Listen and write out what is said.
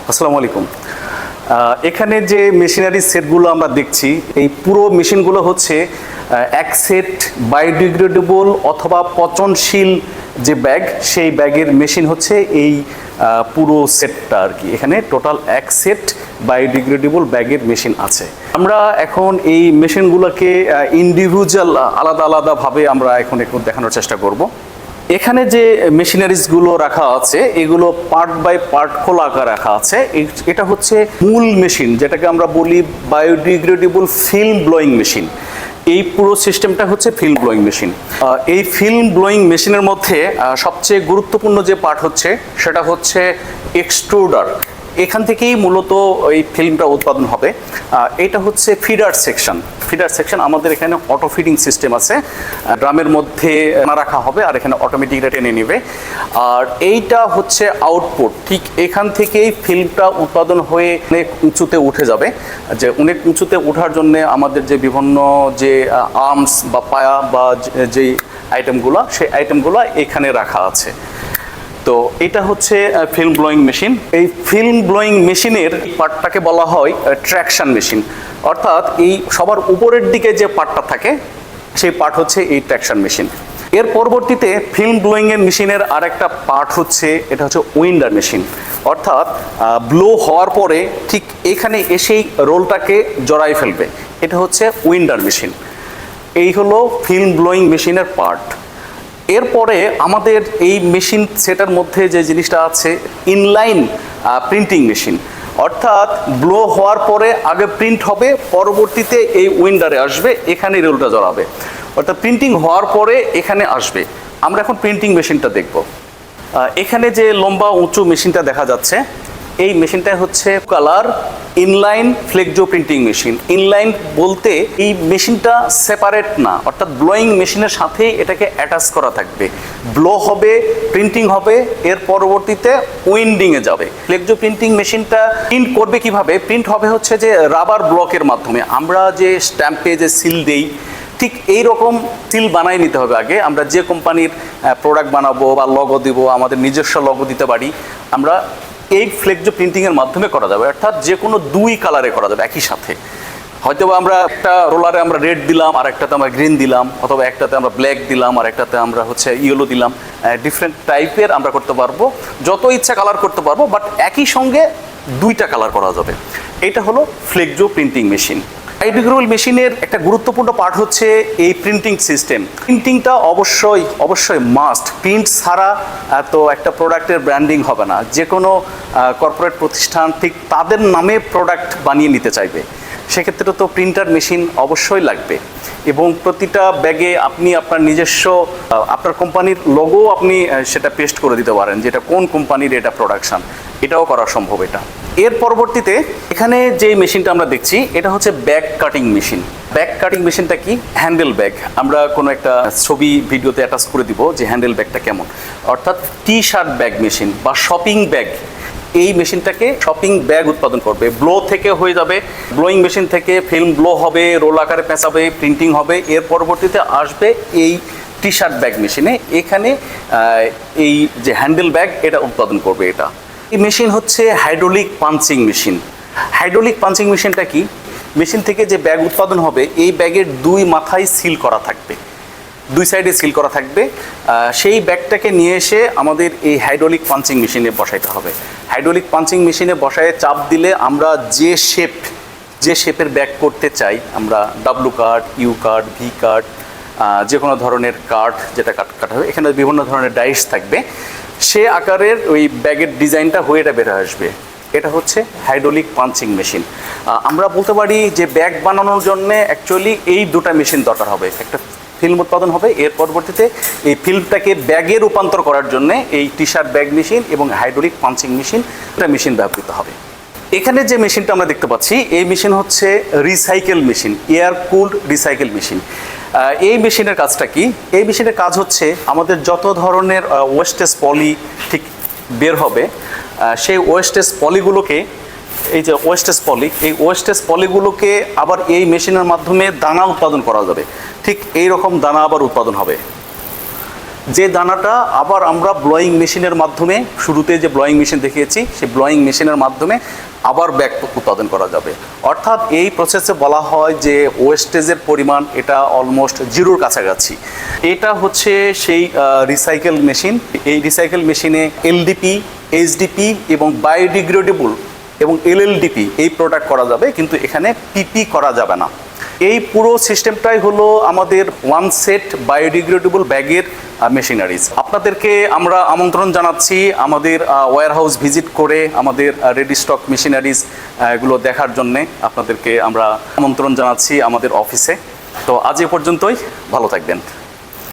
আসসালামু আলাইকুম। এখানে যে মেশিনারি সেটগুলো আমরা দেখছি, এই পুরো মেশিনগুলো হচ্ছে এক সেট বায়োডিগ্রেডেবল অথবা পচনশীল যে ব্যাগ, সেই ব্যাগের মেশিন হচ্ছে এই পুরো সেটটা আর কি। এখানে টোটাল এক সেট বায়োডিগ্রেডেবল ব্যাগের মেশিন আছে। আমরা এখন এই মেশিনগুলোকে ইন্ডিভিজুয়াল আলাদা আলাদাভাবে আমরা এখন একটু দেখানোর চেষ্টা করব। এখানে যে মেশিনারিজগুলো রাখা আছে এগুলো পার্ট বাই পার্ট খোলা আকার রাখা আছে। এটা হচ্ছে মূল মেশিন, যেটাকে আমরা বলি বায়োডিগ্রেডেবল ফিল্ম ব্লোয়িং মেশিন। এই পুরো সিস্টেমটা হচ্ছে ফিল্ম ব্লোয়িং মেশিন। এই ফিল্ম ব্লোয়িং মেশিনের মধ্যে সবচেয়ে গুরুত্বপূর্ণ যে পার্ট হচ্ছে সেটা হচ্ছে এক্সট্রুডার। এখান থেকেই মূলত এই ফিল্মটা উৎপাদন হবে। এটা হচ্ছে ফিডার সেকশন। ফিডার সেকশন আমাদের এখানে অটো ফিডিং সিস্টেম আছে, ড্রামের মধ্যে রাখা হবে আর এখানে অটোমেটিক টেনে নেবে। আর এইটা হচ্ছে আউটপুট। ঠিক এখান থেকেই ফিল্মটা উৎপাদন হয়ে অনেক উঁচুতে উঠে যাবে। যে অনেক উঁচুতে ওঠার জন্য আমাদের যে বিভিন্ন যে আর্মস বা পায়া বা যেই আইটেমগুলো, সেই আইটেমগুলো এখানে রাখা আছে। তো এটা হচ্ছে ফিল্ম ব্লোয়িং মেশিন। এই ফিল্ম ব্লোয়িং মেশিনের পার্টটাকে বলা হয় ট্র্যাকশন মেশিন, অর্থাৎ এই সবার উপরের দিকে যে পার্টটা থাকে সেই পার্ট হচ্ছে এই ট্র্যাকশন মেশিন। এর পরবর্তীতে ফিল্ম ব্লোয়িংয়ের মেশিনের আরেকটা পার্ট হচ্ছে এটা হচ্ছে উইন্ডার মেশিন, অর্থাৎ ব্লো হওয়ার পরে ঠিক এখানে এসেই রোলটাকে জড়াই ফেলবে। এটা হচ্ছে উইন্ডার মেশিন। এই হলো ফিল্ম ব্লোয়িং মেশিনের পার্ট। এরপরে আমাদের এই মেশিন সেটার মধ্যে যে জিনিসটা আছে ইনলাইন প্রিন্টিং মেশিন, অর্থাৎ ব্লো হওয়ার পরে আগে প্রিন্ট হবে, পরবর্তীতে এই উইন্ডারে আসবে, এখানে রোলটা জড়াবে, অর্থাৎ প্রিন্টিং হওয়ার পরে এখানে আসবে। আমরা এখন প্রিন্টিং মেশিনটা দেখব। এখানে যে লম্বা উঁচু মেশিনটা দেখা যাচ্ছে, এই মেশিনটা হচ্ছে colour inline flexo printing machine. Inline বলতে এই মেশিনটা সেপারেট না, অর্থাৎ ব্লোয়িং মেশিনের সাথে এটাকে অ্যাটাচ করা থাকবে। ব্লো হবে, প্রিন্টিং হবে, এর পরবর্তীতে উইন্ডিংয়ে যাবে। ফ্লেক্সো প্রিন্টিং মেশিনটা প্রিন্ট করবে কিভাবে? প্রিন্ট হবে হচ্ছে যে রাবার ব্লকের মাধ্যমে। আমরা যে স্ট্যাম্পে যে সিল দেই, ঠিক এই রকম সিল বানাই নিতে হবে আগে। আমরা যে কোম্পানির প্রোডাক্ট বানাবো বা লগো দিব, আমাদের নিজস্ব লগো দিতে পারি, আমরা এই ফ্লেক্সো প্রিন্টিংয়ের মাধ্যমে করা যাবে, অর্থাৎ যে কোনো দুই কালারে করা যাবে একই সাথে। হয়তো আমরা একটা রোলারে আমরা রেড দিলাম, আর একটাতে আমরা গ্রিন দিলাম, অথবা একটাতে আমরা ব্ল্যাক দিলাম, আর একটাতে আমরা হচ্ছে ইয়েলো দিলাম। ডিফারেন্ট টাইপের আমরা করতে পারবো, যত ইচ্ছা কালার করতে পারবো, বাট একই সঙ্গে দুইটা কালার করা যাবে। এটা হলো ফ্লেক্সো প্রিন্টিং মেশিন। বায়োডিগ্রেডেবল মেশিনের একটা গুরুত্বপূর্ণ পার্ট হচ্ছে এই প্রিন্টিং সিস্টেম। প্রিন্টিংটা অবশ্যই মাস্ট। প্রিন্ট ছাড়া তো একটা প্রোডাক্টের ব্র্যান্ডিং হবে না। যে কোনো কর্পোরেট প্রতিষ্ঠান ঠিক তাদের নামে প্রোডাক্ট বানিয়ে নিতে চাইবে, সেক্ষেত্রে তো প্রিন্টার মেশিন অবশ্যই লাগবে। এবং প্রতিটা ব্যাগে আপনি আপনার নিজস্ব আপনার কোম্পানির লোগো আপনি সেটা পেস্ট করে দিতে পারেন, যেটা কোন কোম্পানির এটা প্রোডাকশান, এটাও করা সম্ভব এটা। এর পরবর্তীতে এখানে যে মেশিনটা আমরা দেখছি এটা হচ্ছে bag cutting machine. Bag cutting মেশিনটা কি? Handle bag. আমরা কোনো একটা ছবি ভিডিওতে অ্যাটাচ করে দিব যে হ্যান্ডেল ব্যাগটা কেমন, অর্থাৎ টি শার্ট ব্যাগ মেশিন বা শপিং ব্যাগ। এই মেশিনটাকে শপিং ব্যাগ উৎপাদন করবে। ব্লো থেকে হয়ে যাবে, ব্লোয়িং মেশিন থেকে ফিল্ম ব্লো হবে, রোল আকারে পেঁচাবে, প্রিন্টিং হবে, এর পরবর্তীতে আসবে এই টি শার্ট ব্যাগ মেশিনে। এখানে এই যে হ্যান্ডেল ব্যাগ এটা উৎপাদন করবে। এটা এই মেশিন হচ্ছে hydraulic punching machine. Hydraulic punching মেশিনটা কি? মেশিন থেকে যে ব্যাগ উৎপাদন হবে এই ব্যাগের দুই মাথায় সিল করা থাকবে, দুই সাইডে সিল করা থাকবে। সেই ব্যাগটাকে নিয়ে এসে আমাদের এই হাইড্রোলিক পাঞ্চিং মেশিনে বসাইতে হবে। হাইড্রোলিক পাঞ্চিং মেশিনে বসায় চাপ দিলে আমরা যে শেপের ব্যাগ করতে চাই, আমরা W cut, U cut, V cut, যে কোনো ধরনের কাট যেটা কাটা হবে, এখানে বিভিন্ন ধরনের ডাইস থাকবে, সে আকারের ওই ব্যাগের ডিজাইনটা হয়ে এটা বের আসবে। এটা হচ্ছে হাইড্রোলিক পাঞ্চিং মেশিন। আমরা বলতে পারি যে ব্যাগ বানানোর জন্য অ্যাকচুয়ালি এই দুটা মেশিন দরকার হবে। একটা ফিল্ম উৎপাদন হবে, এর পরবর্তীতে এই ফিল্মটাকে ব্যাগে রূপান্তর করার জন্য এই টি শার্ট ব্যাগ মেশিন এবং হাইড্রোলিক পাঞ্চিং মেশিন, এটা মেশিন ব্যবহৃত হবে। এখানে যে মেশিনটা আমরা দেখতে পাচ্ছি এই মেশিন হচ্ছে recycle machine, air cooled recycle machine. এই মেশিনের কাজটা কি? এই মেশিনের কাজ হচ্ছে আমাদের যত ধরনের ওয়েস্টেজ পলি ঠিক বের হবে, সেই ওয়েস্টেজ পলিগুলোকে, এই যে ওয়েস্টেজ পলি, এই ওয়েস্টেজ পলিগুলোকে আবার এই মেশিনের মাধ্যমে দানা উৎপাদন করা যাবে। ঠিক এই রকম দানা আবার উৎপাদন হবে। যে দানাটা আবার আমরা ব্লোয়িং মেশিনের মাধ্যমে, শুরুতে যে ব্লোয়িং মেশিন দেখিয়েছি সেই ব্লোয়িং মেশিনের মাধ্যমে আবার ব্যাগ উৎপাদন করা যাবে। অর্থাৎ এই প্রসেসে বলা হয় যে ওয়েস্টেজের পরিমাণ এটা অলমোস্ট জিরোর কাছাকাছি। এটা হচ্ছে সেই রিসাইকেল মেশিন। এই রিসাইকেল মেশিনে এলডিপি, এইচডিপি এবং বায়োডিগ্রেডেবল এবং এলএলডিপি এই প্রোডাক্ট করা যাবে, কিন্তু এখানে পিপি করা যাবে না। এই পুরো সিস্টেমটাই হলো আমাদের ওয়ান সেট বায়োডিগ্রেডেবল ব্যাগের মেশিনারিজ। আপনাদেরকে আমরা আমন্ত্রণ জানাচ্ছি আমাদের ওয়্যারহাউস ভিজিট করে আমাদের রেডি স্টক মেশিনারিজ এগুলো দেখার জন্যে আপনাদেরকে আমরা আমন্ত্রণ জানাচ্ছি আমাদের অফিসে। তো আজ এ পর্যন্তই, ভালো থাকবেন।